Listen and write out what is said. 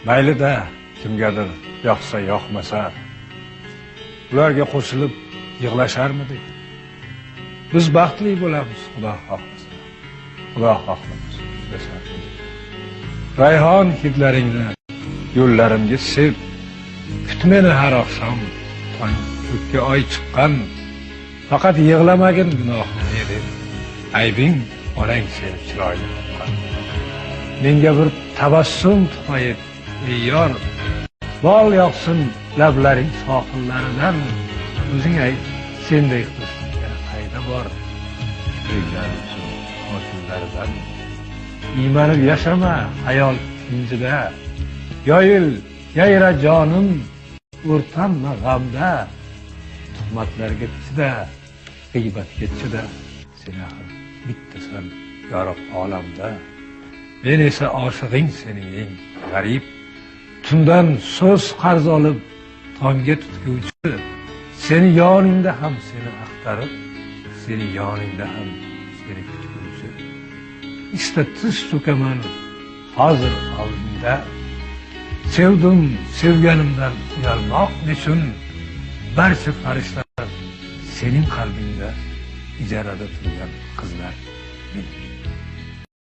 Mayli-da, kimgadir yoqsa yoqmasa, ularga qo'shilib yig'lasharmidik? Biz baxtli bo'lamiz, Xudo xohlasa. Xudo xohlasa yashaymiz. Rayhon hidlaringni yo'llarimga sep, kut meni har oqshom, tong ko'kka oy chiqqan. Faqat yig'lamagin gunohimni deb, aybing onang seni chiroyli qilgan. Menga bir tabassum tuqayib, ey yor, bol yoqsin lablaring sohillaridan. O'zing ayt, sendek qilishga qayda bor? Kipriklar hoshillaridan. Iymanib yashama hayol tinchida, yoyil, yayra jonim, o'rtanma g'amda. Tuhmatlarga chida, g'iybatga chida, sen axir bittasan yorug' olamda. Men esa oshig'ing sening eng g'arib, tundan so'z qarz olib tongga tutguvchi. Seni yoningda ham seni axtarib, seni yoningda ham seni kutguvchi. İşte tiz cho'kaman hozir oldingda. Sevdim, sevganimdan uyalmoq nechun? Barcha farishtalar sening qalbingda, ijarada turgan qizlar men.